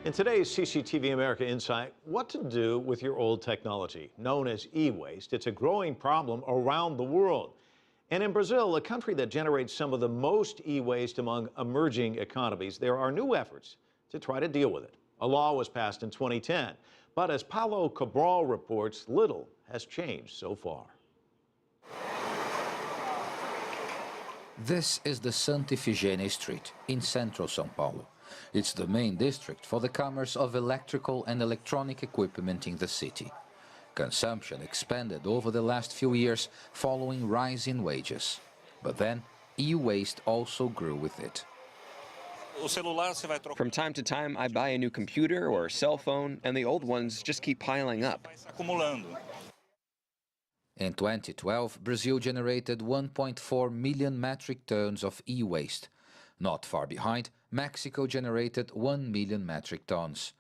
In today's CCTV America Insight, what to do with your old technology. Known as e-waste, it's a growing problem around the world. And in Brazil, a country that generates some of the most e-waste among emerging economies, there are new efforts to try to deal with it. A law was passed in 2010, but as Paulo Cabral reports, little has changed so far. This is the Santa Ifigênia Street in central Sao Paulo. It's the main district for the commerce of electrical and electronic equipment in the city. Consumption expanded over the last few years following rise in wages. But then, e-waste also grew with it. From time to time, I buy a new computer or cell phone, and the old ones just keep piling up. In 2012, Brazil generated 1.4 million metric tons of e-waste. Not far behind, Mexico generated 1 million metric tons.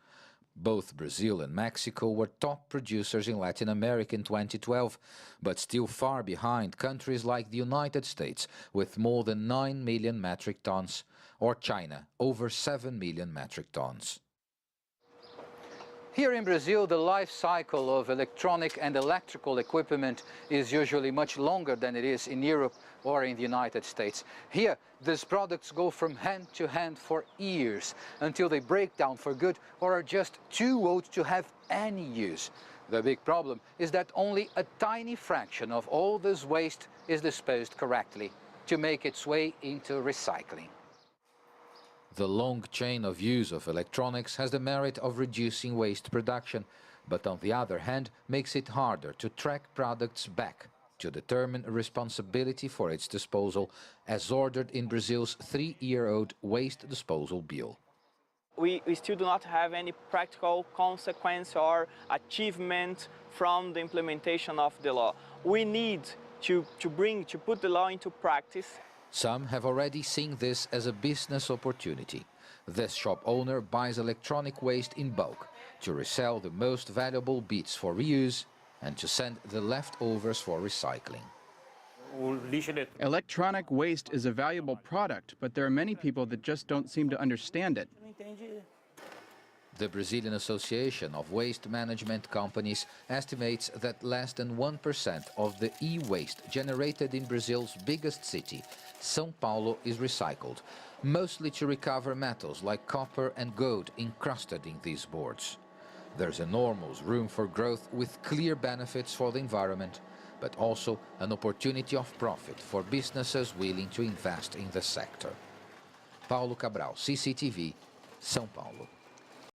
Both Brazil and Mexico were top producers in Latin America in 2012, but still far behind countries like the United States, with more than 9 million metric tons, or China, over 7 million metric tons. Here in Brazil, the life cycle of electronic and electrical equipment is usually much longer than it is in Europe or in the United States. Here, these products go from hand to hand for years until they break down for good or are just too old to have any use. The big problem is that only a tiny fraction of all this waste is disposed correctly to make its way into recycling. The long chain of use of electronics has the merit of reducing waste production, but on the other hand makes it harder to track products back to determine responsibility for its disposal, as ordered in Brazil's 3-year-old waste disposal bill. We still do not have any practical consequence or achievement from the implementation of the law. We need to put the law into practice. Some have already seen this as a business opportunity. This shop owner buys electronic waste in bulk to resell the most valuable bits for reuse and to send the leftovers for recycling. Electronic waste is a valuable product, but there are many people that just don't seem to understand it. The Brazilian Association of Waste Management Companies estimates that less than 1% of the e-waste generated in Brazil's biggest city, Sao Paulo, is recycled, mostly to recover metals like copper and gold encrusted in these boards. There's enormous room for growth with clear benefits for the environment, but also an opportunity of profit for businesses willing to invest in the sector. Paulo Cabral, CCTV, Sao Paulo.